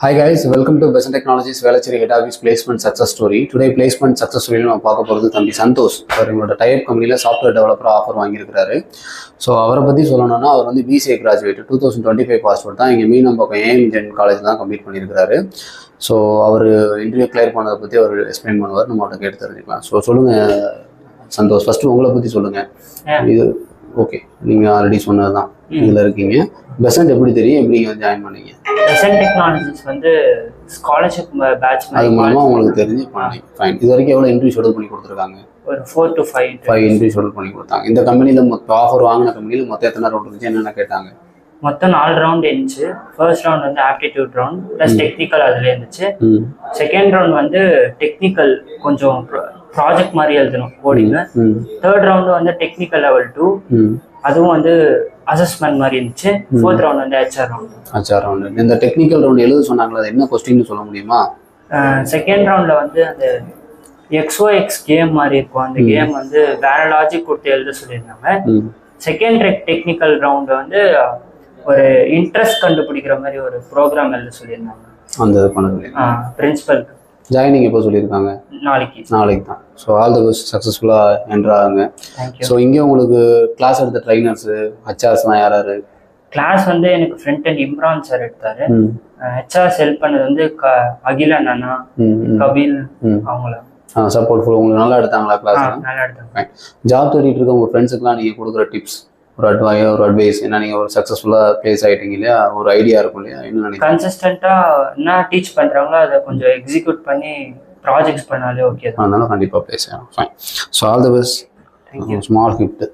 Hi guys, welcome to Besant Technologies Velacheri Head Office Placement Success Story. Today placement success story நம்ம பார்க்க போகிறது தம்பி சந்தோஷ். அவர் எங்களோட type கம்பெனியில் சாஃப்ட்வேர் டெவலப்பர் ஆஃபர் வாங்கியிருக்கிறாரு. ஸோ அவரை பற்றி சொல்லணும்னா அவர் வந்து BCA கிராஜுவேட் 2025 பாஸ் அவுட் தான். இங்கே மீனம்பாக்கம் ஏஎம் இன்ஜினியரிங் காலேஜ் தான் கம்ப்ளீட் பண்ணியிருக்கிறாரு. ஸோ அவர் இன்டர்வியூ கிளியர் பண்ணதை பற்றி அவர் எக்ஸ்பிளைன் பண்ணுவார், நம்ம அவர்கிட்ட கேட்டு தெரிஞ்சுக்கலாம். ஸோ சொல்லுங்கள் சந்தோஷ், ஃபஸ்ட்டு உங்களை பற்றி சொல்லுங்கள். இது ஓகே, நீங்கள் ஆல்ரெடி சொன்னது தான், இதில் இருக்கீங்க. பெசன்ட் எப்படி தெரியும், எப்படி ஜாயின் பண்ணீங்க? பெசன்ட் டெக்னாலஜிஸ் வந்து ஸ்காலர்ஷிப் பேட்ச் அது மூலமாக உங்களுக்கு தெரிஞ்சு பண்ணீங்க. ஃபைன். இது வரைக்கும் எவ்வளோ இன்டர்வியூ ஷெடியூல் பண்ணி கொடுத்துருக்காங்க? ஒரு 4 to 5 இன்டர்வியூ ஷெடியூல் பண்ணி கொடுத்தாங்க. இந்த கம்பெனியில் மொத்தம் ஆஃபர் வாங்கின கம்பெனியில் மொத்தம் எத்தனை ரவுண்ட் இருந்துச்சு, என்னென்ன கேட்டாங்க? மொத்தம் 4 ரவுண்ட் இருந்துச்சு. ஃபர்ஸ்ட் ரவுண்ட் வந்து ஆப்டிடியூட் ரவுண்ட் ப்ளஸ் டெக்னிக்கல் அதில் இருந்துச்சு. செகண்ட் ரவுண்ட் வந்து டெக்னிக்கல் கொஞ்சம் ப்ராஜெக்ட் மாதிரி எழுதணும் கோடிங்கு. தேர்ட் ரவுண்டு வந்து டெக்னிக்கல் லெவல் 2, அதுவும் வந்து அசஸ்மெண்ட் மாதிரி இருந்துச்சு. ஃபோர்த் ரவுண்ட் வந்து HR ரவுண்டு. இந்த டெக்னிக்கல் ரவுண்ட் எழுத சொன்னாங்களா, அது என்ன கொஸ்டின்னு சொல்ல முடியுமா? செகண்ட் ரவுண்டில் வந்து அந்த XOX கேம் மாதிரி இருக்கும். அந்த கேம் வந்து வேற லாஜிக் கொடுத்து எழுத சொல்லியிருந்தாங்க. செகண்ட் டெக்னிக்கல் ரவுண்டு வந்து ஒரு இன்ட்ரெஸ்ட் கண்டுபிடிக்கிற மாதிரி ஒரு ப்ரோக்ராம் எழுத சொல்லியிருந்தாங்க. அந்த இது பண்ண பிரின்சிபலுக்கு ஜாயினிங் எப்போ சொல்லியிருக்காங்க? நாளைக்கு தான். ஸோ ஆல் தி பெஸ்ட், சக்ஸஸ்ஃபுல்லாக என்ட்ராகுங்க. ஸோ இங்கே உங்களுக்கு கிளாஸ் எடுத்த ட்ரைனர்ஸு ஹச்ஆர்ஸ்லாம் யாராரு? கிளாஸ் வந்து எனக்கு ஃப்ரண்ட் அண்ட் இம்ரான் சார் எடுத்தாரு. ஹெச்ஆர்ஸ் ஹெல்ப் பண்ணது வந்து அகில் அண்ணா, கபில், அவங்கள சப்போர்ட் ஃபுல். உங்களுக்கு நல்லா எடுத்தாங்களா கிளாஸ்? நல்லா எடுத்தாங்க. ஜாப் தேடிட்டு இருக்க உங்கள் ஃப்ரெண்ட்ஸுக்குலாம் நீங்கள் கொடுக்குற டிப்ஸ், ஒரு அட்வைஸ் என்ன? நீங்கள் ஒரு சக்ஸஸ்ஃபுல்லாக பிளேஸ் ஆகிட்டீங்க இல்லையா, ஒரு ஐடியா இருக்கும் இல்லையா, என்ன நினைக்கிறீங்க? கன்சிஸ்டண்ட்டாக என்ன டீச் பண்ணுறாங்களோ அதை கொஞ்சம் எக்ஸிக்யூட் பண்ணி ப்ராஜெக்ட்ஸ் பண்ணாலே ஓகே தான். அதனால கண்டிப்பாக பிளேஸ் ஆகும். Fine. So all the best. Small gift.